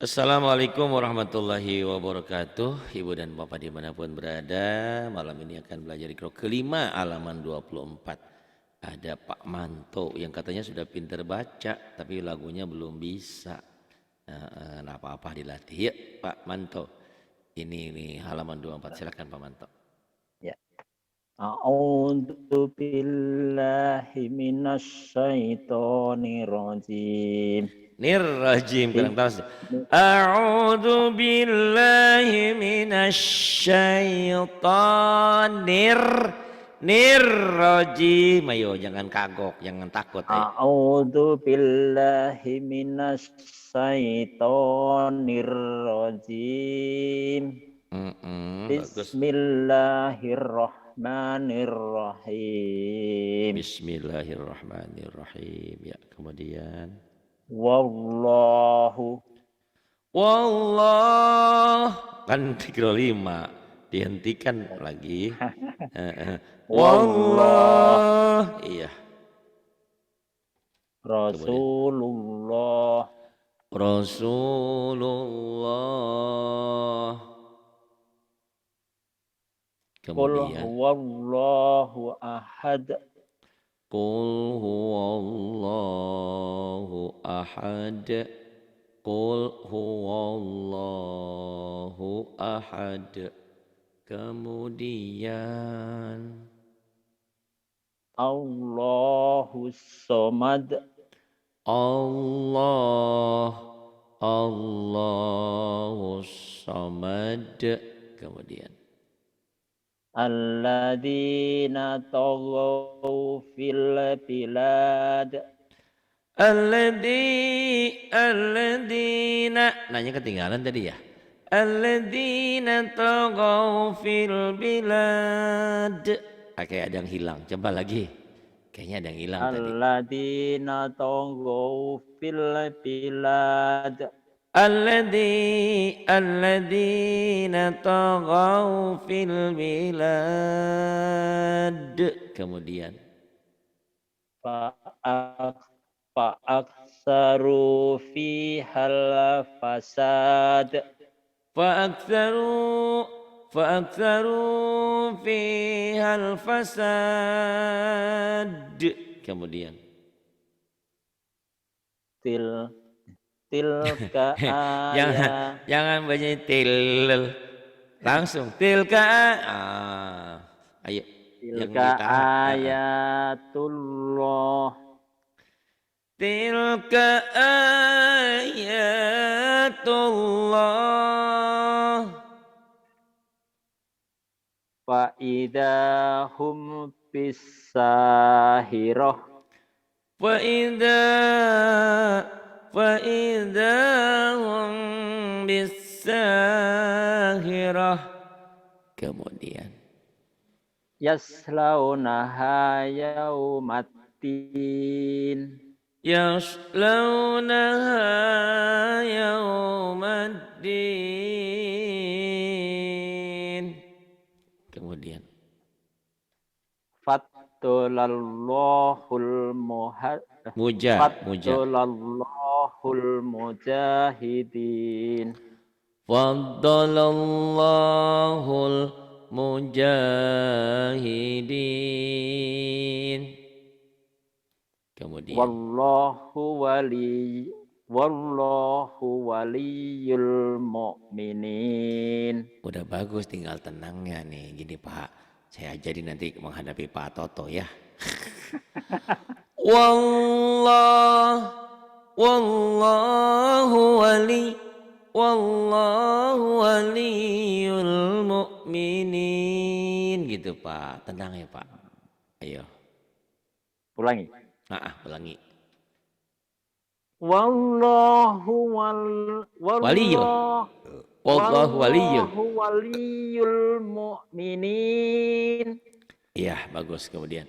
Assalamualaikum warahmatullahi wabarakatuh. Ibu dan Bapak dimanapun berada, malam ini akan belajar Iqra kelima halaman 24. Ada Pak Manto yang katanya sudah pintar baca tapi lagunya belum bisa. Nah, apa-apa dilatih ya Pak Manto. Ini halaman 24, silakan Pak Manto. Ya. A'udzu billahi minasyaitonir rajim. Nirrajim kurang tahu sih. A'udzu billahi minasyaitonir nirrajim. Ayo jangan kagok, jangan takut. A'udzu billahi minasyaitonir rajim. Bagus. Bismillahirrahmanirrahim. Bismillahirrahmanirrahim. Ya, kemudian Wallahu kan 35 dihentikan lagi. Wallah Iya. Rasulullah Qul Kemudian huwallahu ahad. Qul huwallahu ahad. Qul huwallahu ahad. Kemudian Allahus somad. Allahus samad. Kemudian Alladzina taghaw fil bilad. Alladzina nanya ketinggalan tadi ya. Alladzina taghaw fil bilad. Kayak ada yang hilang. Coba lagi. Kayaknya ada yang hilang tadi. Alladzina taghaw fil bilad. Alladzina taghaw fil bilad. Kemudian Fa'aktsaru fihal fasad. Fa'aktsaru fihal fasad. Kemudian Tilka jangan baca langsung tilka. Ayo tilka ayatullah. Tilka ayatullah. Fa idahum bisahirah. Fa idahum bisahirah. Kemudian Yaslaunaha yaumaddin. Yaslaunaha yaumaddin. Kemudian Fattulallahul mujahidin. Faddalallahul mujahidin. Kemudian Wallahu waliyul mu'minin. udah bagus, tinggal tenangnya nih. Gini Pak, saya jadi nanti menghadapi Pak Toto ya. Wallahu waliyul mu'minin gitu Pak. Tenang ya Pak. Ayo. Ulangi. Ulangi. Wallahu waliyul mu'minin. Iya, bagus. Kemudian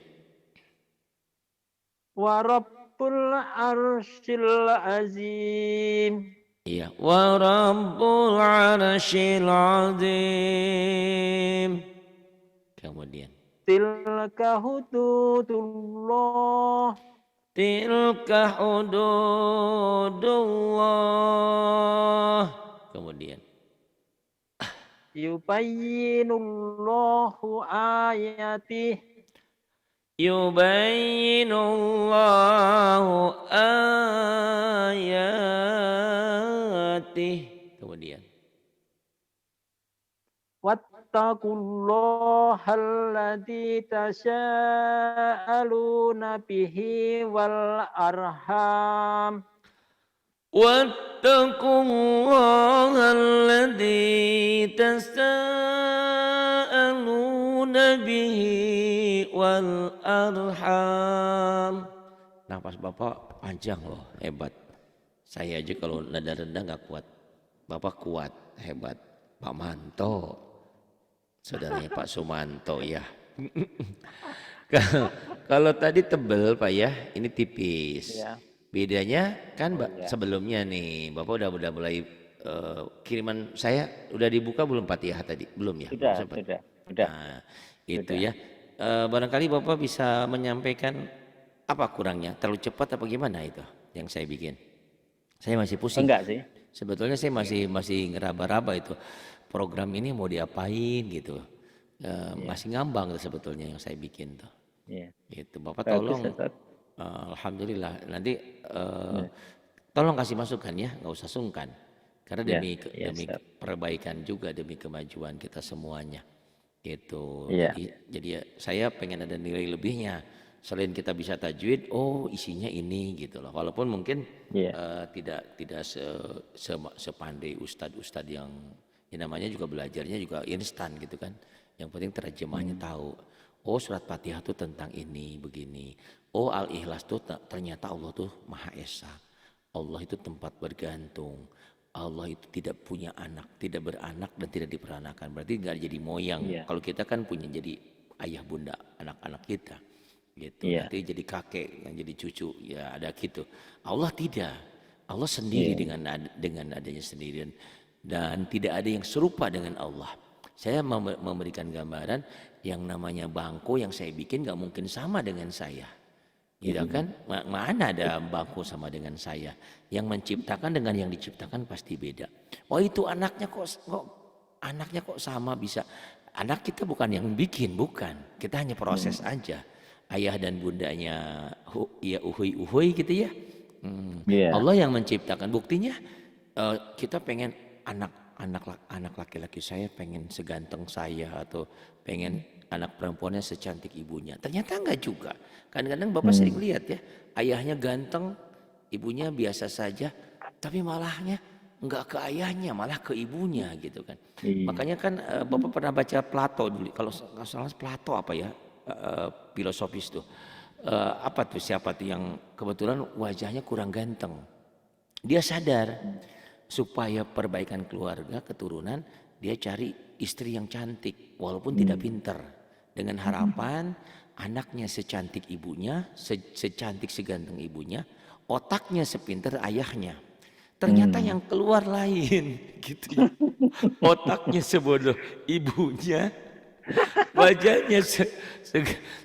Wa rabbul arsyil azim. iya, wa rabbul arsyil azim. Kemudian Tilka hududullah. Tilka hududullah. Kemudian yubayyinullahu ayatih. yubayyinullahu ayatih. Kemudian Wattaqullaha alladzi tasaaluna bihi wal arham. واتقوا الله الذي تساءلون به والأرحام. Nafas Bapak panjang loh, hebat. Saya aja kalau nada rendah nggak kuat. Bapak kuat, hebat. Pak Manto, saudaranya Pak Sumanto ya. Kalau tadi tebel Pak ya, ini tipis. Ya. Bedanya kan iya. sebelumnya nih, Bapak udah mulai kiriman saya udah dibuka belum Fatihah tadi? Belum ya? Sudah, Belum sempat. sudah. Nah, itu ya. Barangkali Bapak bisa menyampaikan apa kurangnya? Terlalu cepat apa gimana itu yang saya bikin? Saya masih pusing. Enggak sih. Sebetulnya saya masih ngeraba-raba itu program ini mau diapain gitu. Masih ngambang sebetulnya yang saya bikin tuh. Iya. Itu Bapak Bagus, tolong. Ustaz. Alhamdulillah. Nanti tolong kasih masukan ya, nggak usah sungkan. Karena demi perbaikan juga, demi kemajuan kita semuanya. Itu. Iya. Jadi ya, saya pengen ada nilai lebihnya. Selain kita bisa tajwid, oh isinya ini gitu loh. Walaupun mungkin tidak sepandai ustadz-ustadz yang namanya juga belajarnya juga instan gitu kan. Yang penting terjemahnya tahu. Oh surat Fatihah tuh tentang ini begini. Oh Al-Ikhlas tuh ternyata Allah tuh Maha Esa. Allah itu tempat bergantung. Allah itu tidak punya anak, tidak beranak dan tidak diperanakan. Berarti nggak jadi moyang. Kalau kita kan punya jadi ayah bunda anak-anak kita. Gitu. Nanti jadi kakek, yang jadi cucu, ya ada gitu. Allah tidak. Allah sendiri dengan adanya sendirian dan tidak ada yang serupa dengan Allah. Saya memberikan gambaran yang namanya bangku yang saya bikin nggak mungkin sama dengan saya. Gitu kan? Mana ada bangku sama dengan saya? Yang menciptakan dengan yang diciptakan pasti beda. Oh itu anaknya kok sama bisa. Anak kita bukan yang bikin, bukan. Kita hanya proses aja. Ayah dan bundanya uhui gitu ya. Allah yang menciptakan. Buktinya kita pengen anak laki-laki saya pengen seganteng saya atau pengen anak perempuannya secantik ibunya. Ternyata enggak juga. Kadang-kadang Bapak sering lihat ya, ayahnya ganteng, ibunya biasa saja, tapi malahnya enggak ke ayahnya, malah ke ibunya gitu kan. Makanya kan Bapak pernah baca Plato dulu, kalau nggak salah Plato apa ya, filosofis tuh. Apa tuh siapa tuh yang kebetulan wajahnya kurang ganteng. Dia sadar supaya perbaikan keluarga, keturunan, dia cari istri yang cantik walaupun tidak pinter. Dengan harapan anaknya secantik ibunya, secantik seganteng ibunya, otaknya sepinter ayahnya. Ternyata yang keluar lain gitu ya. Otaknya sebodoh ibunya, wajahnya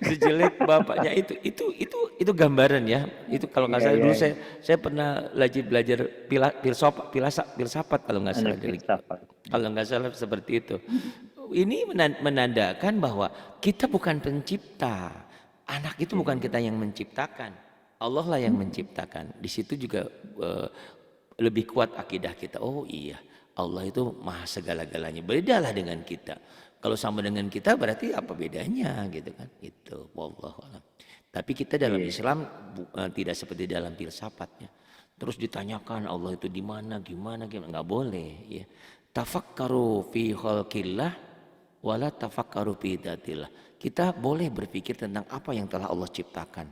sejelek bapaknya. Itu gambaran ya. Itu kalau nggak salah dulu saya pernah belajar filsafat kalau nggak salah. Kalau nggak salah seperti itu. Ini menandakan bahwa kita bukan pencipta. Anak itu bukan kita yang menciptakan. Allah lah yang menciptakan. Di situ juga lebih kuat akidah kita. Oh iya, Allah itu maha segala-galanya. Bedalah dengan kita. Kalau sama dengan kita berarti apa bedanya gitu kan? Itu wallahu a'lam. Tapi kita dalam Islam tidak seperti dalam filsafatnya. Terus ditanyakan Allah itu di mana, gimana, nggak boleh ya. Tafakkaru fi khalqillah wala tafakkaru fi dzatillah. Kita boleh berpikir tentang apa yang telah Allah ciptakan.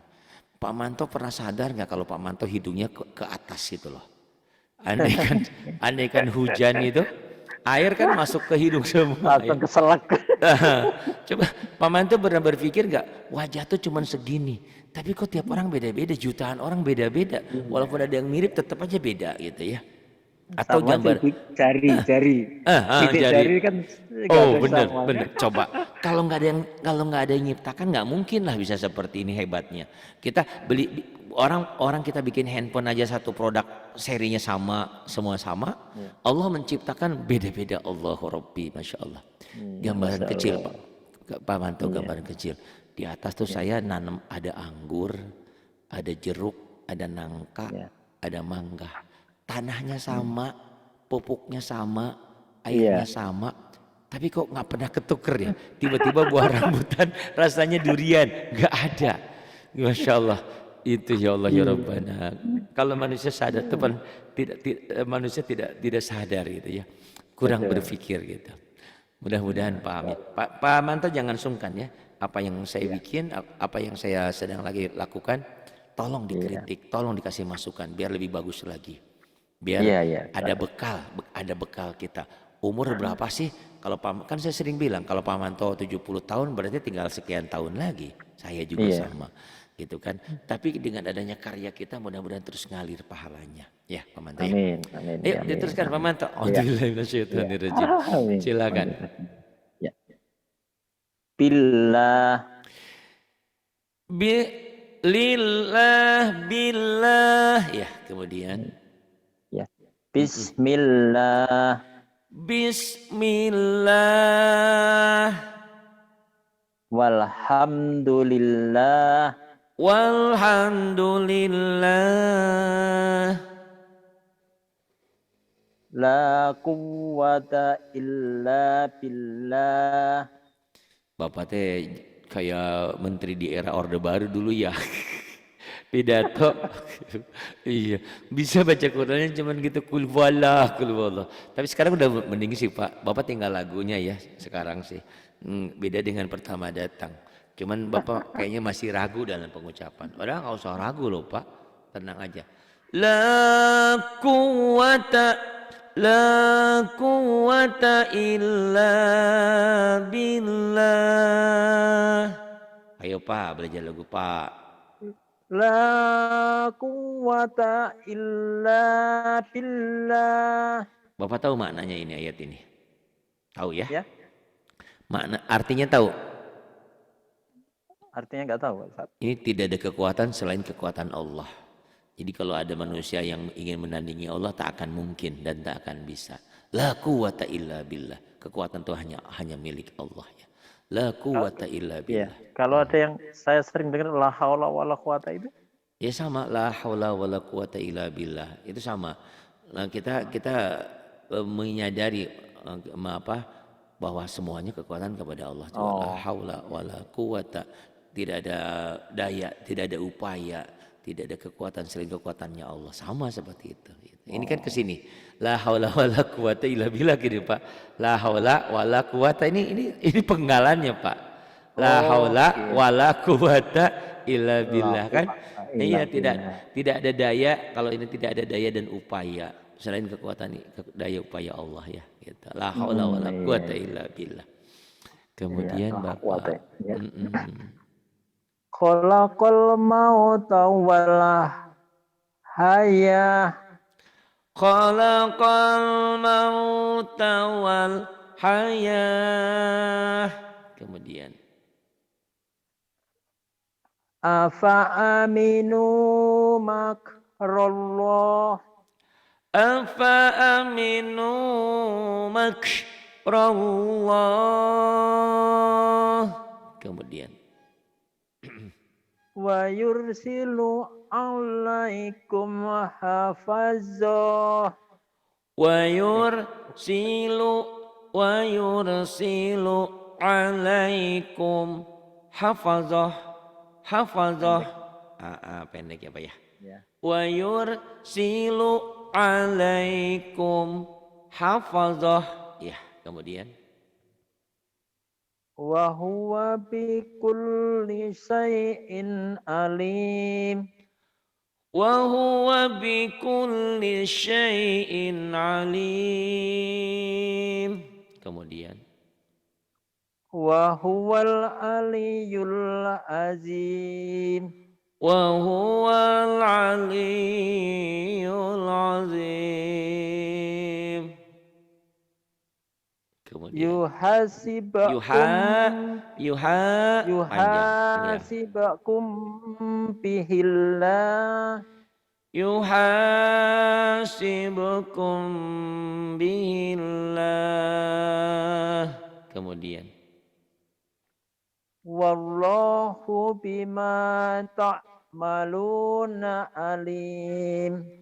Pak Manto pernah sadar nggak kalau Pak Manto hidungnya ke atas gitu loh. Andai kan hujan itu air kan masuk ke hidung semua. Langsung keselak. Coba Pak Manto pernah berpikir nggak wajah tuh cuman segini, tapi kok tiap orang beda-beda, jutaan orang beda-beda, walaupun ada yang mirip tetap aja beda gitu ya. Atau sama gambar jari jari kan bener. Coba kalau nggak ada yang nyiptakan nggak mungkin lah bisa seperti ini hebatnya. Kita beli Orang kita bikin handphone aja satu produk serinya sama, semua sama. Ya. Allah menciptakan beda-beda. Allahu Rabbi, Masya Allah. Gambaran Masya kecil Allah. Pak Manto, Iya. gambaran kecil. Di atas tuh saya nanam ada anggur, ada jeruk, ada nangka, Ya. ada mangga. Tanahnya sama, pupuknya sama, Iya. airnya sama. Tapi kok nggak pernah ketuker ya? Tiba-tiba buah rambutan rasanya durian, nggak ada. Masya Allah, itu ya Allah ya Rabbana. Kalau manusia sadar, manusia tidak sadar gitu ya, kurang Betul. berpikir gitu. Mudah-mudahan paham ya. Pak Manto jangan sungkan ya. Apa yang saya bikin, apa yang saya sedang lagi lakukan, tolong dikritik, tolong dikasih masukan biar lebih bagus lagi. Biar Iya. ada bekal kita. Umur berapa sih? Kalau kan saya sering bilang kalau Pak Manto 70 tahun berarti tinggal sekian tahun lagi. Saya juga sama. Gitu kan. Tapi dengan adanya karya kita mudah-mudahan terus ngalir pahalanya. Ya, Pak Manto ya. Amin. Yuk diteruskan Pak Manto. Alhamdulillahirrahmanirrahim. Silakan. Ya. Billah. Billah. Ya, kemudian. Ya. Bismillah. Bismillah. Walhamdulillah. Walhamdulillah. La quwwata illa billah. Bapak teh kayak menteri di era Orde Baru dulu ya. Pidato. Iya, bisa baca Qurannya cuman gitu kul wallah. Tapi sekarang udah mending sih Pak. Bapak tinggal lagunya ya sekarang sih. Beda dengan pertama datang. Cuman Bapak kayaknya masih ragu dalam pengucapan. Padahal nggak usah ragu loh Pak. Tenang aja. La quwwata illa billah. Ayo Pak, belajar lagu Pak. La quwwata illa billah. Bapak tahu maknanya ini ayat ini? Tahu ya? Ya. Artinya tahu? Artinya nggak tahu, Ustaz. Ini tidak ada kekuatan selain kekuatan Allah. Jadi kalau ada manusia yang ingin menandingi Allah tak akan mungkin dan tak akan bisa. La quwwata illa billah. Kekuatan itu hanya milik Allah ya. La quwwata illa billah. Ya. Kalau ada yang saya sering dengar la haula wala quwata itu? Ya sama, la haula wala quwata illa billah. Itu sama. Nah, kita menyadari bahwa semuanya kekuatan kepada Allah. La haula wala quwata. Tidak ada daya, tidak ada upaya, tidak ada kekuatan selain kekuatannya Allah. Sama seperti itu. Ini kan kesini. La haula wala quwata illa billah gitu Pak. La haula wala quwata ini penggalannya Pak. La haula wala quwata illa billah kan. Iya, tidak ada daya, kalau ini tidak ada daya dan upaya selain kekuatan daya upaya Allah ya gitu. La haula wala quwata illa billah. Kemudian Bapak Khalaqal mauta wal hayah. Khalaqal mauta wal hayah. Kemudian Afa aminu makrallah. Afa aminu makrallah. Kemudian Wa yursilu alaikum hafazah. Wa yursilu alaikum hafazah. Pendek ya Pak ya. Wa yursilu alaikum hafazah. Ya, kemudian Wa huwa bi kulli syai'in alim. wa huwa bi kulli syai'in alim. Kemudian Wa huwal aliyyul azim. wa huwal aliyyul azim. Kemudian yuhasibakum yuha panjang ya. yuhasibakum bihillah Yuhasibukum bihillah. Kemudian wallahu bima ta'maluna alim.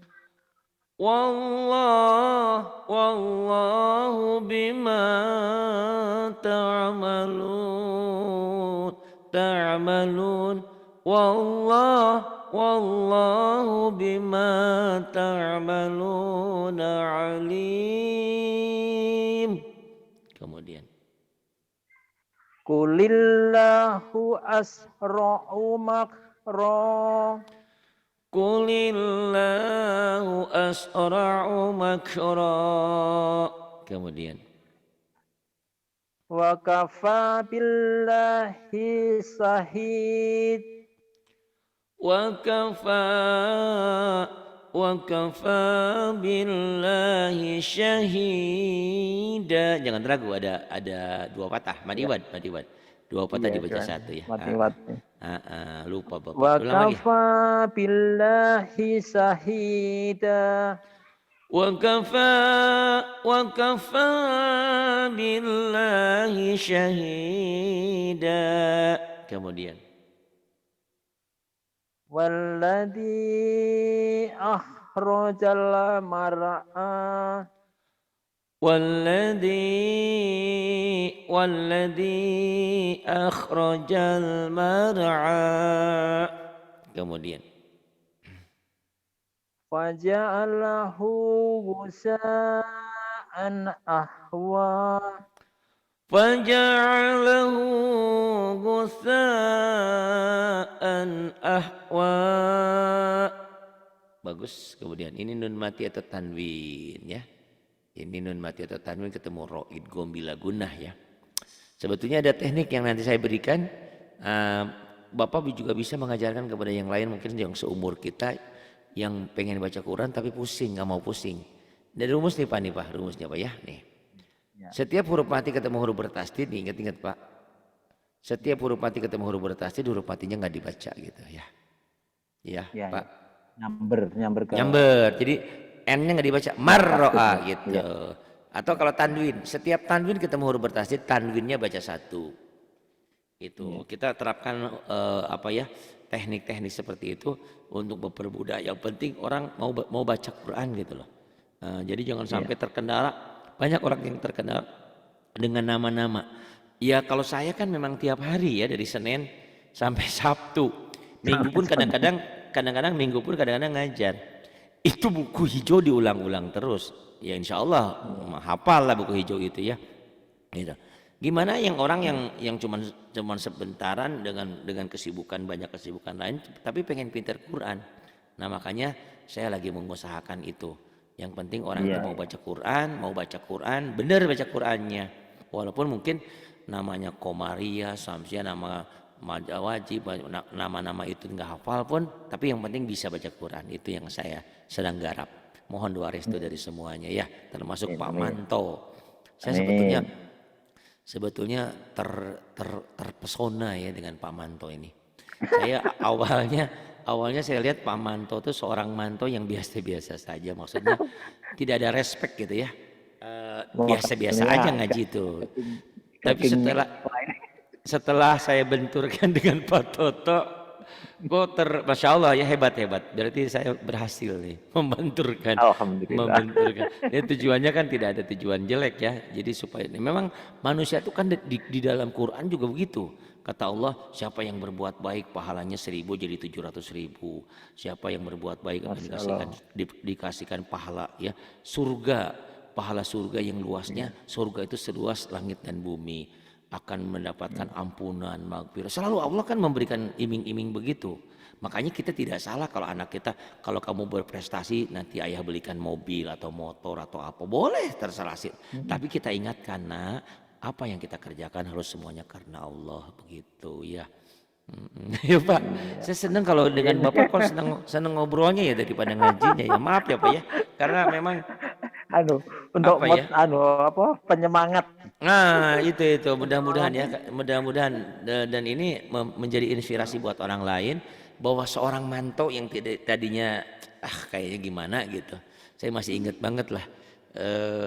wallahu bima ta'malun wallahu bima ta'maluna alim. Kemudian Qulillahu asra'u makra. Qulillahu asra'u makra. Kemudian Wa kafa billahi sahid. wa kafa billahi syahida. Jangan ragu, ada dua patah madiwad. Dua patah dibaca satu ya. Lupa Bapak. Wa Ulang lagi. kafa billahi sahida. Wa kafa billahi syahida. Kemudian Walladzi akhrajal mar'a. Walladzi akhrajal mar'a. Kemudian Faja'alahu gusa'an ahwa. Faja'alahu ghutsa'an ahwa. Bagus. Kemudian ini nun mati atau tanwin ya. Ini nun mati atau tanwin ketemu ro idgham bila gunnah ya. Sebetulnya ada teknik yang nanti saya berikan. Bapak juga bisa mengajarkan kepada yang lain mungkin yang seumur kita yang pengen baca Quran tapi pusing, nggak mau pusing. Dari rumus nih Pak, rumusnya Pak ya nih. Ya. Setiap huruf mati ketemu huruf bertasdid, ingat-ingat Pak. Setiap huruf mati ketemu huruf bertasdid, huruf matinya nggak dibaca gitu ya. Ya, Pak. Nyamber. Jadi N-nya nggak dibaca, marro'a gitu. Ya. Atau kalau tanwin, setiap tanwin ketemu huruf bertasdid, tanwinnya baca satu. Itu kita terapkan teknik-teknik seperti itu untuk mempermudah. Yang penting orang mau baca Quran gitu loh. Jadi jangan sampai terkendala. Banyak orang yang terkenal dengan nama-nama. Ya kalau saya kan memang tiap hari ya dari Senin sampai Sabtu. Minggu pun kadang-kadang Minggu pun kadang-kadang ngajar. Itu buku hijau diulang-ulang terus. Ya insya Allah hafal lah buku hijau itu ya. Gitu. Gimana yang orang yang cuman sebentaran dengan kesibukan banyak kesibukan lain tapi pengen pintar Quran. Nah makanya saya lagi mengusahakan itu. Yang penting orang itu mau baca Quran, benar baca Qurannya. Walaupun mungkin namanya Komaria, Samsia, nama wajib, nama-nama itu nggak hafal pun, tapi yang penting bisa baca Quran. Itu yang saya sedang garap. Mohon doa restu dari semuanya ya, termasuk Pak Manto. Saya sebetulnya terpesona ya dengan Pak Manto ini. Saya awalnya saya lihat Pak Manto itu seorang manto yang biasa-biasa saja, maksudnya tidak ada respect gitu ya, biasa-biasa aja ngaji itu. Tapi setelah saya benturkan dengan Pak Toto, Masya Allah ya hebat. Berarti saya berhasil nih membenturkan. Ya, tujuannya kan tidak ada tujuan jelek ya. Jadi supaya memang manusia itu kan di dalam Quran juga begitu. Kata Allah, siapa yang berbuat baik pahalanya 1000 jadi 700.000. Siapa yang berbuat baik akan dikasihkan pahala ya surga, pahala surga yang luasnya. Surga itu seluas langit dan bumi, akan mendapatkan ampunan, maghfirah. Selalu Allah kan memberikan iming-iming begitu. Makanya kita tidak salah kalau anak kita, kalau kamu berprestasi nanti ayah belikan mobil atau motor atau apa, boleh terserah sih. Tapi kita ingatkan nak, apa yang kita kerjakan harus semuanya karena Allah begitu ya. Ya Pak, saya senang kalau dengan Bapak kok senang ngobrolnya ya daripada ngajinya ya. Maaf ya Pak ya, karena memang untuk penyemangat. Nah, itu mudah-mudahan ya, mudah-mudahan dan ini menjadi inspirasi buat orang lain bahwa seorang manto yang tidak tadinya kayaknya gimana gitu. Saya masih ingat banget lah.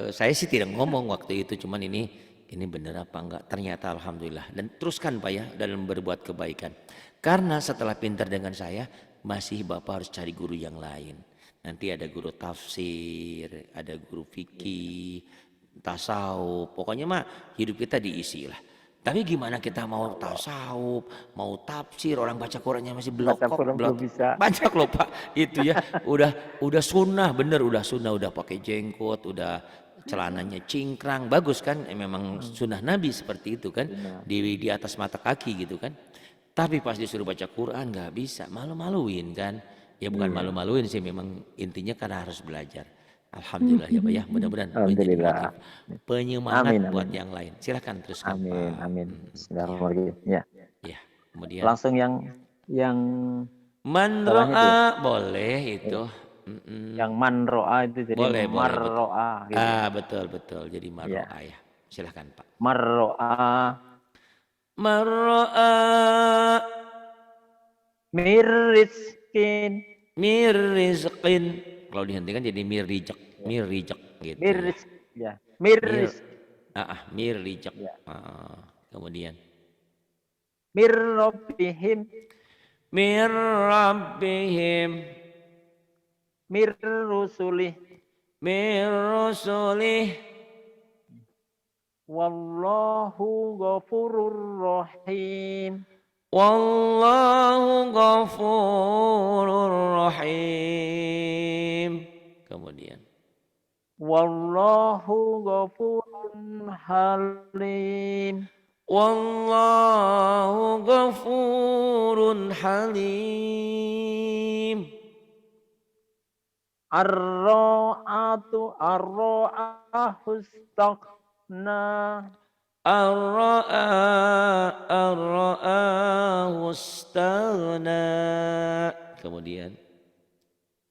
Saya sih tidak ngomong waktu itu, cuman ini bener apa enggak? Ternyata alhamdulillah. Dan teruskan Pak ya dalam berbuat kebaikan. Karena setelah pintar dengan saya, masih Bapak harus cari guru yang lain. Nanti ada guru tafsir, ada guru fikih, tasawuf, pokoknya mah hidup kita diisi lah. Tapi gimana kita mau tasawuf, mau tafsir, orang baca Qurannya masih Baca belokok, Quran belum bisa. banyak loh Pak. Itu ya, udah sunnah, bener udah sunnah, udah pakai jenggot, udah celananya cingkrang, bagus kan? Memang sunnah Nabi seperti itu kan, Benar. di atas mata kaki gitu kan. Tapi pas disuruh baca Quran nggak bisa, malu-maluin kan? Ya bukan Iya. malu-maluin sih, memang intinya karena harus belajar. Alhamdulillah ya Pak ya, mudah-mudahan menjadi Alhamdulillah. penyemangat Amin, buat amin. yang lain. Silakan teruskan Amin, Pak. amin. Ya, Bismillahirrahmanirrahim. Ya. ya. Kemudian Langsung yang man setelahnya itu ya. boleh Ya. itu. Mm-mm. Yang man ro'a itu jadi Boleh betul. marro'a gitu ya. Betul jadi Ya. marro'a ya. Silakan Pak. Marro'a Marro'a mirriskin mir rizqin. Kalau dihentikan jadi mir rijek gitu ya. mirris ya. Mir Mirris mir rijek. ya. Kemudian Mirrobihim mir rabbihim mirrusulih mir rusulih wallahu ghafurur rahim. wallahu ghafurur rahim. Kemudian Wallahu ghafurun halim. wallahu ghafurun halim. Ar-ra'atu hustaqna. Ar-ra'ahu istaghna. Kemudian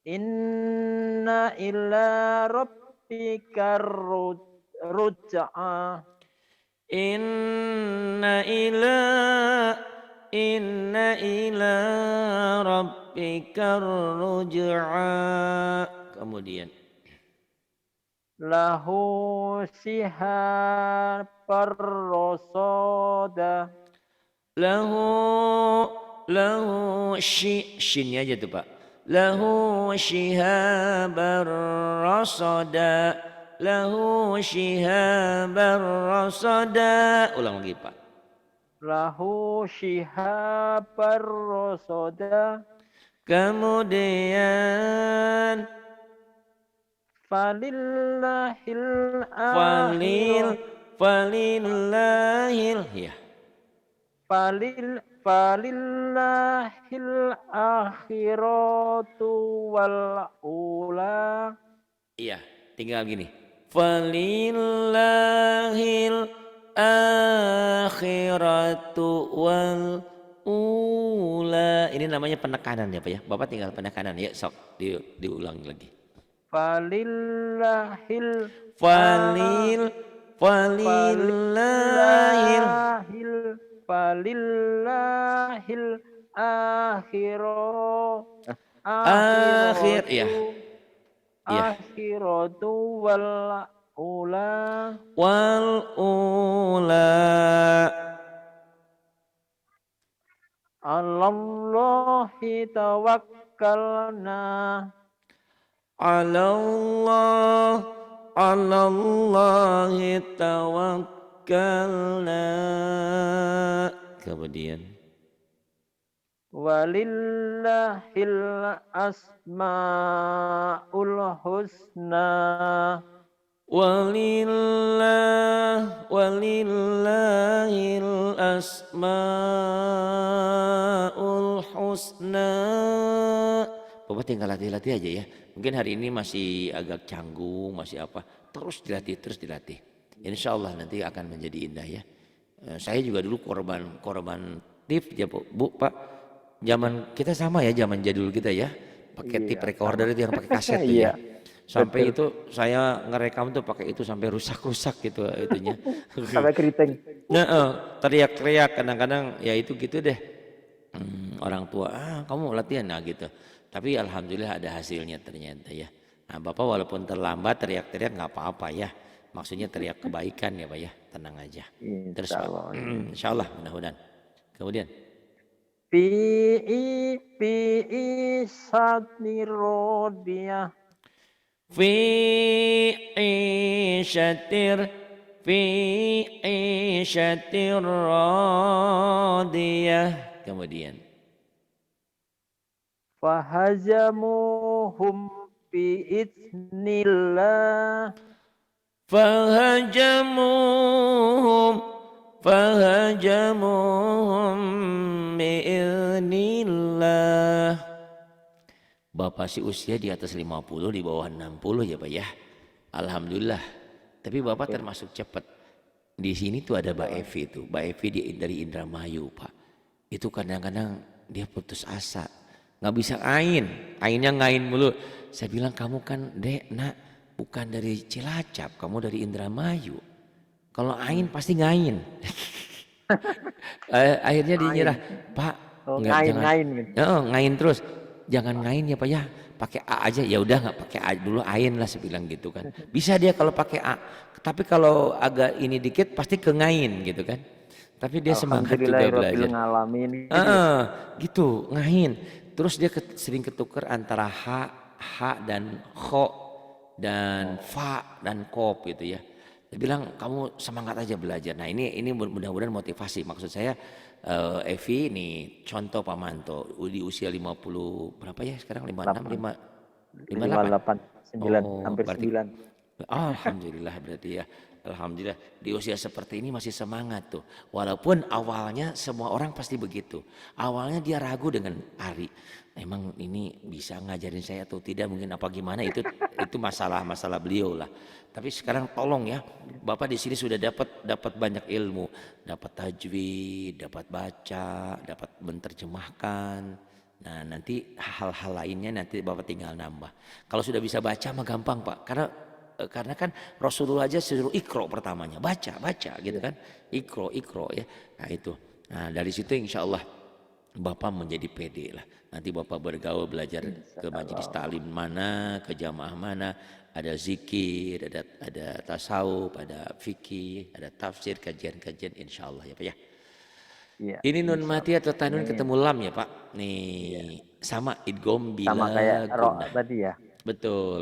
Inna ila rabbika ruj'a. inna ila rabbika ruj'a. Kemudian Lahu sihabar rasada. lahu shinnya aja tuh Pak. Lahu shihabar rasada. Lahu shihabar rasada. Ulang lagi Pak. Lahu shihabar rasada. Kemudian Falillahil akhirah. falillahil ya. Falillahil akhiratu wal ula. Iya, tinggal gini. Falillahil akhiratu wal ula. Ini namanya penekanan ya Pak ya. Bapak tinggal penekanan ya, sok diulang lagi. Falillahil falillahil falillahil akhir ya. Iya. Akhiratu wal ula. Allahi tawakkalna. Alallahi tawakkalna. Kemudian Walillahil asmaul husna. walillahil asmaul husna. Bapak tinggal latih-latih aja ya. Mungkin hari ini masih agak canggung, masih apa. Terus dilatih. Insya Allah nanti akan menjadi indah ya. Saya juga dulu korban tip ya Bu, Pak. Zaman kita sama ya, zaman jadul kita ya. Pakai tip recorder itu yang pakai kaset tuh ya. Sampai Betul. itu saya ngerekam tuh pakai itu sampai rusak-rusak gitu itunya. Sampai keriting. Nah, teriak-teriak kadang-kadang ya itu gitu deh. Orang tua, kamu latihan nah gitu. Tapi alhamdulillah ada hasilnya ternyata ya. Nah Bapak walaupun terlambat teriak-teriak nggak apa-apa ya. Maksudnya teriak kebaikan ya Pak ya. Tenang aja. Terus Insya Pak, Allah. insya Allah mudah-mudahan. Kemudian. Fi satir rodiyah. Fi isyatir fi isyatir radiyah. Kemudian. Fahajamuhum biidznillah. فهجموهم فهجموهم بإذن الله. Bapak si usia di atas 50 di bawah 60 ya Pak ya. Alhamdulillah. Tapi Bapak termasuk cepat. Di sini tuh ada Mbak Evi itu. Mbak Evi dari Indramayu Pak. Itu kadang-kadang dia putus asa. Nggak bisa ainnya ngain mulu. Saya bilang kamu kan dek nak bukan dari Cilacap, kamu dari Indramayu. Kalau ain pasti ngain. Akhirnya dia nyerah, Pak, Oh, nggak jangan, ngain gitu. ngain terus, jangan ngain ya Pak ya, pakai A aja. Ya udah nggak pakai A dulu, ain lah saya bilang gitu kan. Bisa dia kalau pakai A, tapi kalau agak ini dikit pasti ke ngain gitu kan. Tapi dia semangat juga Alhamdulillahirabbil belajar. ngalamin gitu. Gitu ngain. Terus dia sering ketukar antara H dan kho dan fa dan kop gitu ya. Dia bilang kamu semangat aja belajar. Nah ini mudah-mudahan motivasi. Maksud saya Evi nih contoh Pak Manto di usia 50 berapa ya sekarang 56 58. 58, 9, hampir Berarti 9. alhamdulillah berarti ya. Alhamdulillah di usia seperti ini masih semangat tuh. Walaupun awalnya semua orang pasti begitu. Awalnya dia ragu dengan Ari. Emang ini bisa ngajarin saya atau tidak mungkin apa gimana itu masalah beliau lah. Tapi sekarang tolong ya, Bapak di sini sudah dapat banyak ilmu, dapat tajwid, dapat baca, dapat menerjemahkan. Nah nanti hal-hal lainnya nanti Bapak tinggal nambah. Kalau sudah bisa baca mah gampang Pak, karena kan Rasulullah aja suruh ikro pertamanya, baca gitu kan, ikro ya. Nah itu, nah dari situ insya Allah Bapak menjadi pede lah. Nanti Bapak bergaul belajar ke majelis taklim mana, ke jamaah mana, ada zikir, ada tasawuf, ada fikih, ada tafsir, kajian-kajian insya Allah ya Pak ya. Iya. Ini nun mati atau tanun Amin. ketemu lam ya Pak. Nih sama idgom Sama kayak bila roh gunah. tadi ya. Betul.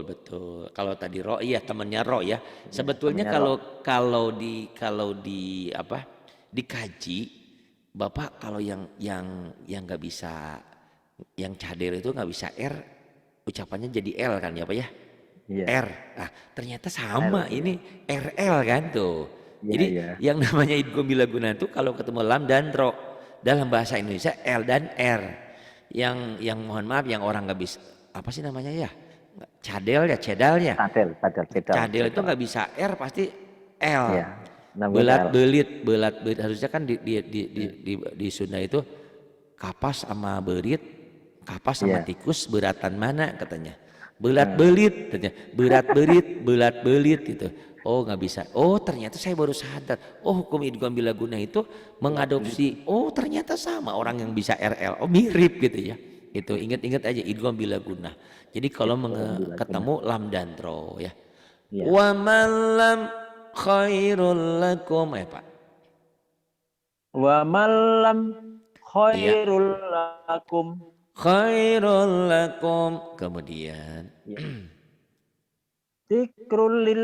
Kalau tadi ro iya temannya ro ya. Sebetulnya temannya roh. kalau di apa? Dikaji Bapak kalau yang nggak bisa yang cader itu nggak bisa R ucapannya jadi L kan ya Pak ya? Iya. R. Nah, ternyata sama L, iya. ini RL kan tuh. Iya, Jadi iya. yang namanya idgham bila guna itu kalau ketemu lam dan ro dalam bahasa Indonesia L dan R. Yang mohon maaf yang orang nggak bisa apa sih namanya ya? Cadel ya, cedal ya. Cadel itu nggak bisa R pasti L. Iya. Namanya L. Belat belit harusnya kan di Sunda itu kapas sama berit, kapas sama Iya. tikus beratan mana katanya. Belat belit katanya. Belat belit gitu. Oh nggak bisa. Oh ternyata saya baru sadar. Oh hukum idgham bila guna itu mengadopsi. Oh ternyata sama orang yang bisa RL. Oh mirip gitu ya. Itu ingat-ingat aja idgham bila guna. Jadi kalau ketemu lam dan ro ya. Iya. Wa malam khairul lakum Pak. Wa malam khairul lakum. Khairul lakum. Kemudian Dzikrul lil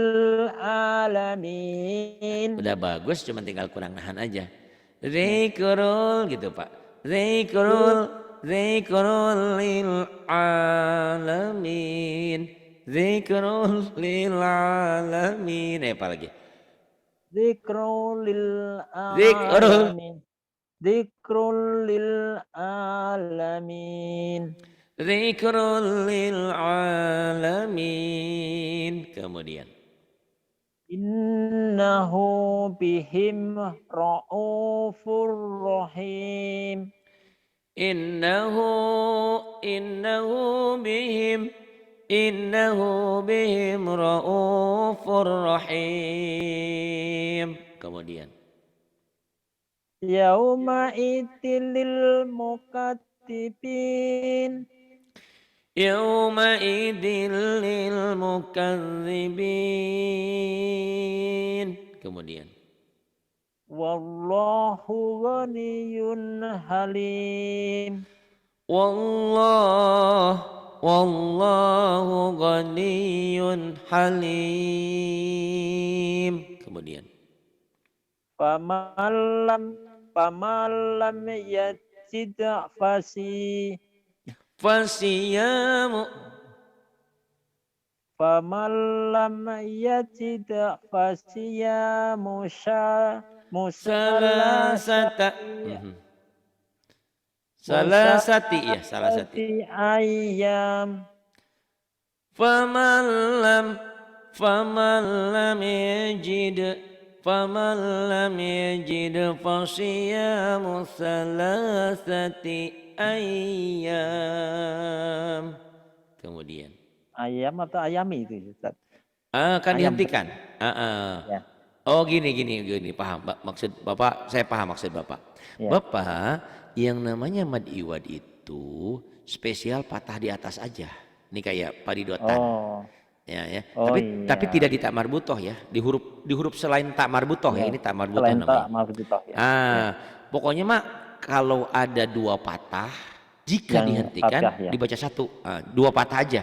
alamin. udah bagus cuma tinggal kurang nahan aja. Zikrul gitu Pak. Zikrul lil alamin. Zikrul lil alamin. Apa lagi? Dzikrul lil Zikrul. alamin. Dzikrul lil alamin. Zikrul lil alamin. Kemudian Innahu bihim ra'ufur rahim. innahu bihim innahu bihim raufur rahim. Kemudian yauma idzil mukatsibin yauma idzil lil mukadzibin. Kemudian wallahu ghaniyyun halim. Wallahu ghaniyyun halim. Kemudian Pamalam yajid fasiyamu Famalam yajid fasiyamu salasata salasati ya salasati ayam. faman lam yajid fasiyamu salasati ayyam. Kemudian Ayam atau ayami itu Ustaz? kan Ayam. dihentikan. Ya. Oh gini paham maksud Bapak, saya paham maksud Bapak. Ya. Bapak, yang namanya mad iwad itu spesial patah di atas aja. Ini kayak padidotan. Oh. Ya. Oh, Tapi iya. tidak di tak marbutoh ya. Di huruf selain tak marbutoh ya. Ini tak marbutoh Selain namanya. tak marbutoh ya. Pokoknya mak kalau ada dua patah jika Yang dihentikan fathah, ya. dibaca satu. Dua patah aja.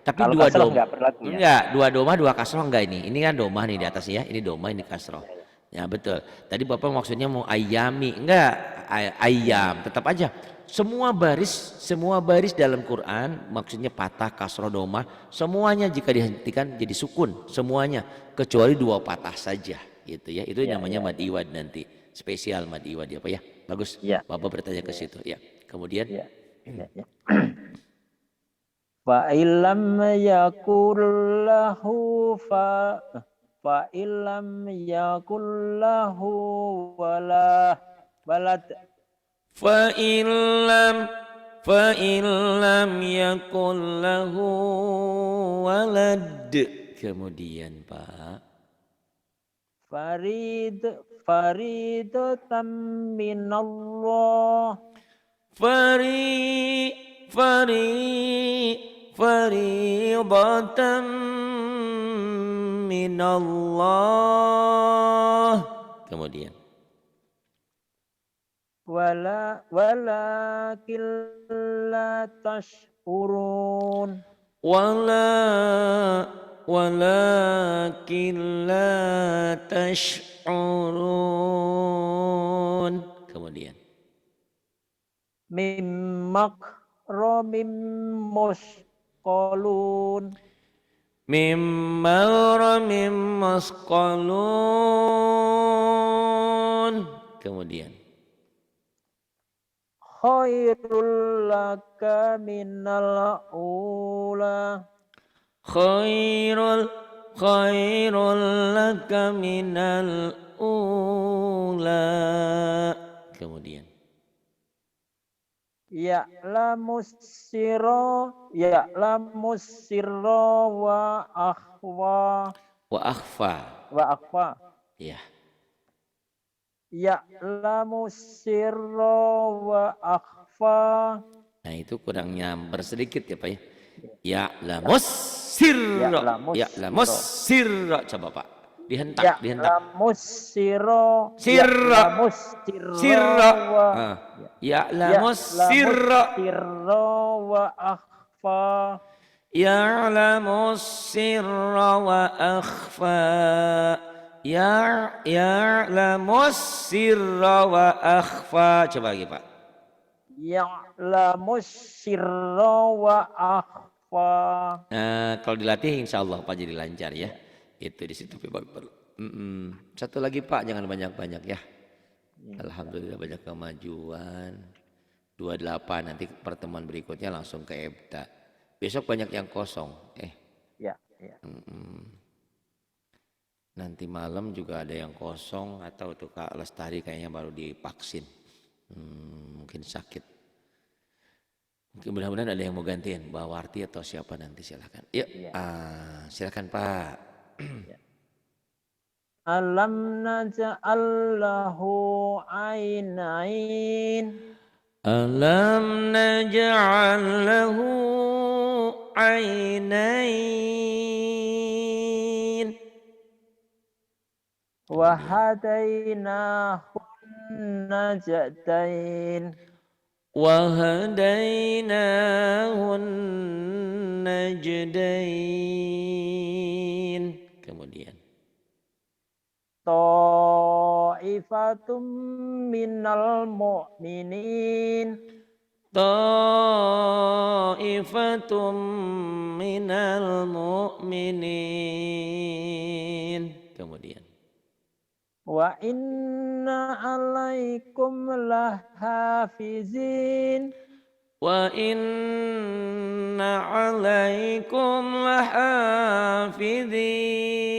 Tapi Kalau dua kasroh doma nggak berlaku ya? enggak, dua doma dua kasroh enggak ini. Ini kan doma nih di atas ya. Ini doma ini kasroh. Ya betul. Tadi Bapak maksudnya mau ayami. Enggak, ayam. Tetap aja. Semua baris dalam Quran maksudnya patah, kasroh, doma, semuanya jika dihentikan jadi sukun semuanya kecuali dua patah saja gitu ya. Itu namanya mad iwad nanti. Spesial mad iwad ya Pak ya. Bagus. Ya. Bapak bertanya ke situ ya. Kemudian Ya. Fa illam yakul lahu fa illam yakul lahu wala walad fa illam yakul lahu walad. Kemudian Pak faridatan minallah faridatan minallah. Kemudian walakin la tashurun walakin la tash'urun. Kemudian mimmakramim musqalun mimmaramim masqalun. Kemudian khairul laka minal ula khairul laka minal ula. Kemudian ya'lamus sirra wa akhfa ya. ya'lamus sirra wa akhfa. Nah itu kurang nyamber sedikit ya Pak ya. Ya'lamus sirra. Coba Pak dihentak. Ya'lamus sirra Ya'lamus sirra wa akhfa. Ya'lamus sirra wa akhfa. Ya'lamus sirra wa akhfa. Coba lagi Pak. Ya'lamus sirra wa akhfa. Nah, kalau dilatih insya Allah Pak jadi lancar ya. Itu di situ Pak. Satu lagi Pak, jangan banyak-banyak ya. Alhamdulillah banyak kemajuan. 28 nanti pertemuan berikutnya langsung ke EBTA. Besok banyak yang kosong. Ya. Nanti malam juga ada yang kosong atau tuh Kak Lestari kayaknya baru divaksin. Mungkin sakit. Mungkin mudah-mudahan ada yang mau gantiin Mbak Warti atau siapa nanti silakan. Yuk, Iya. silakan Pak. Ya. Alam naj'al lahu ainain. Alam naj'al lahu ainain Wa kemudian hadainahun najdain. wa hadainahun najdain kemudian Ta'ifatum minal mu'minin. ta'ifatum minal mu'minin kemudian Wa inna alaikum lahafizin. wa inna alaikum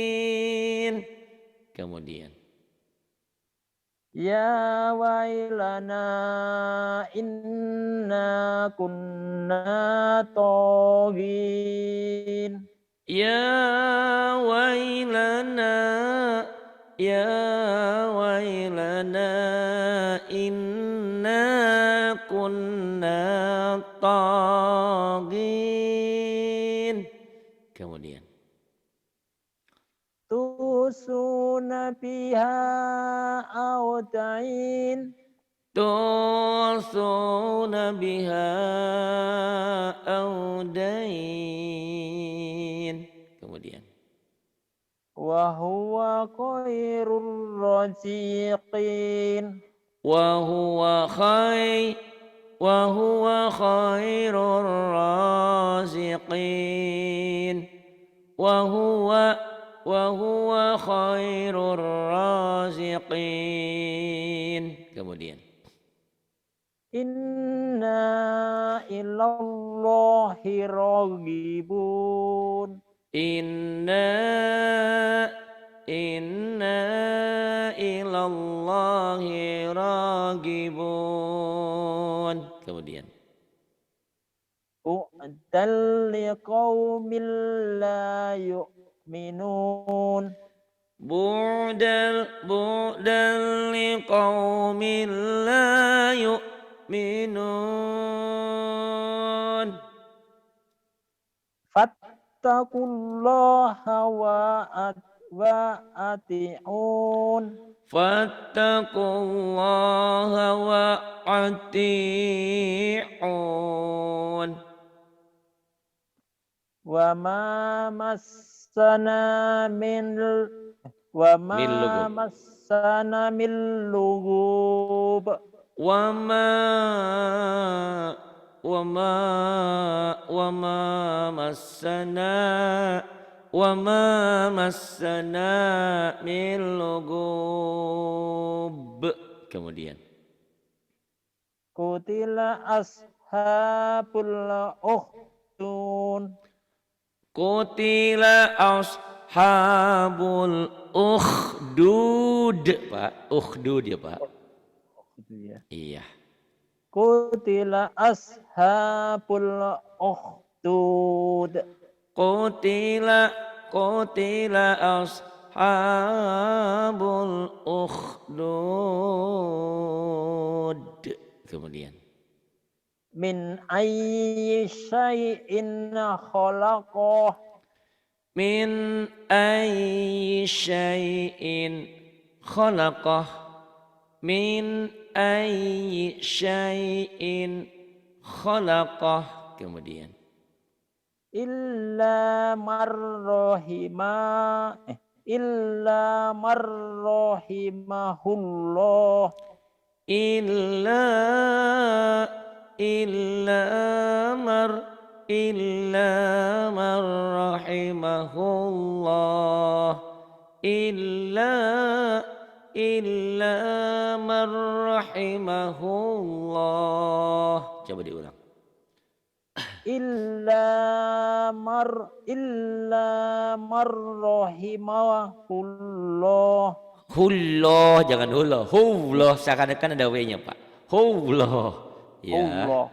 lahafidhin kemudian Ya wailana inna kunna togin. ya wailana ya wailana inna kunna tagin kemudian Tusuna biha auda'in. tusuna biha audain kemudian Wa huwa khairur raziqin. wa huwa khairur raziqin wa huwa khairur raziqin kemudian Inna ilallahi raghibun. inna ilallahi ragibun kemudian U'dal liqaumin la yu'minun. bu'dal liqaumin la yu'minun Fattaqullaha wa ati'un. fattaqullaha wa ati'un Wa ma massana min lughub. wama wama wama massana min lugub kemudian Qutila ashabul ukhdud. qutila ashabul ukhdud Pak ukhdud ya Pak iya Qutila ashabul ukhdud. qutila ashabul ukhdud kemudian Min ayyi syai'in khalaqah. min ayyi syai'in khalaqah min ayyi syai'in khalaqah kemudian Illa marrahimahullah. illa mar rahimahullah illa mar rahimahullah coba diulang Illa marrahimahullah. hullah jangan hullah seakan-akan ada W-nya Pak hullah ya Allah.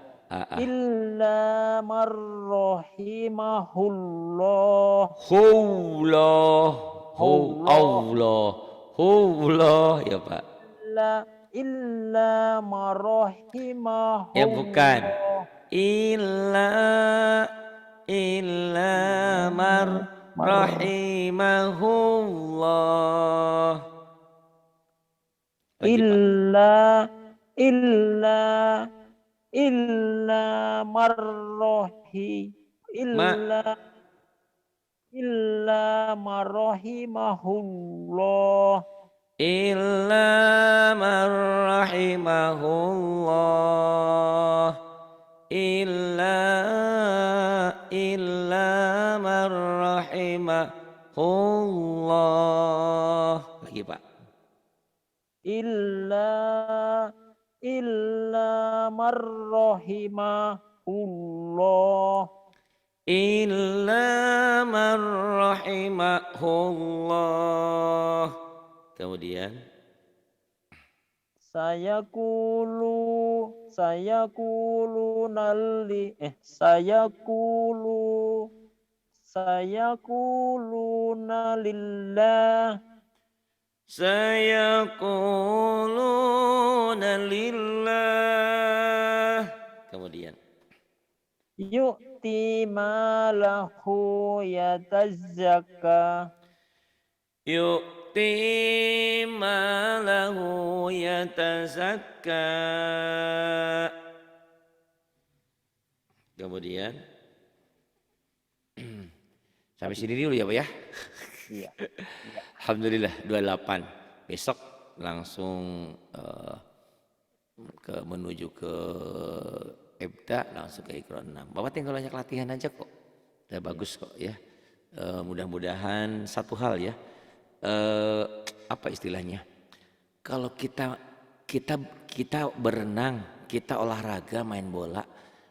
illa marrahimahullah. Hullah, Allah. Allah, hullah ya Pak. Illa Ya bukan. marrahimahullah. Illa mar Mar rahimahullah. Lagi Pak. illa illa marrohi Ma illa marrahimahullah. illa man rahimahullah. Illa man rahimahullah. Lagi Pak. Illa marrahimahullah. Illa man rahimahullah. Kemudian sayaquluna lillah. sayaquluna lillah. Kemudian Yu'ti malahu yatazakka. yu'ti malahu yatazakka. Kemudian sampai sini dulu ya Pak ya. Iya. Alhamdulillah 28. Besok langsung menuju ke Ibda, langsung ke Iqra 6. Bapak tinggal banyak latihan aja kok. Udah bagus kok ya. Mudah-mudahan satu hal ya. Apa istilahnya? Kalau kita berenang, kita olahraga, main bola,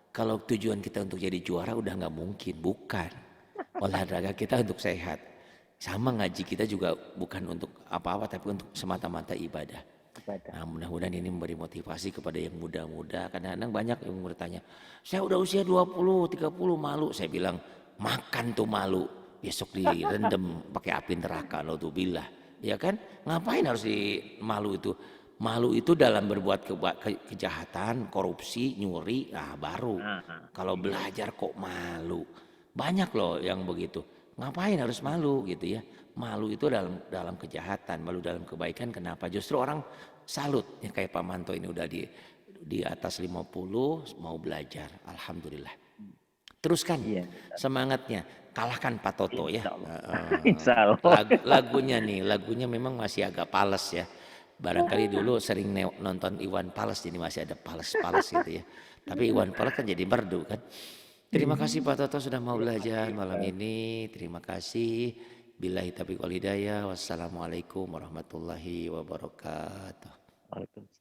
kalau tujuan kita untuk jadi juara udah nggak mungkin, bukan. Olahraga kita untuk sehat. Sama ngaji kita juga bukan untuk apa-apa, tapi untuk semata-mata ibadah. Nah, mudah-mudahan ini memberi motivasi kepada yang muda-muda. Kadang-kadang banyak yang bertanya, saya udah usia 20, 30 malu. Saya bilang, makan tuh malu. Besok direndam pakai api neraka, naudzubillah. Ya kan? Ngapain harus malu itu? Malu itu dalam berbuat kejahatan, korupsi, nyuri, nah baru. Kalau belajar kok malu. Banyak loh yang begitu. Ngapain harus malu gitu ya? Malu itu dalam kejahatan, malu dalam kebaikan. Kenapa? Justru orang salut ya, kayak Pak Manto ini udah di atas 50 mau belajar. Alhamdulillah. Teruskan semangatnya, kalahkan Pak Toto ya. Insya Allah. Lagunya memang masih agak pales ya. Barangkali dulu sering nonton Iwan Fals, jadi masih ada pales-pales gitu ya. Tapi Iwan Fals kan jadi merdu kan. Terima kasih Pak Toto sudah mau belajar malam ini. Terima kasih. Billahi taufiq wal hidayah. Wassalamualaikum warahmatullahi wabarakatuh. Waalaikumsalam.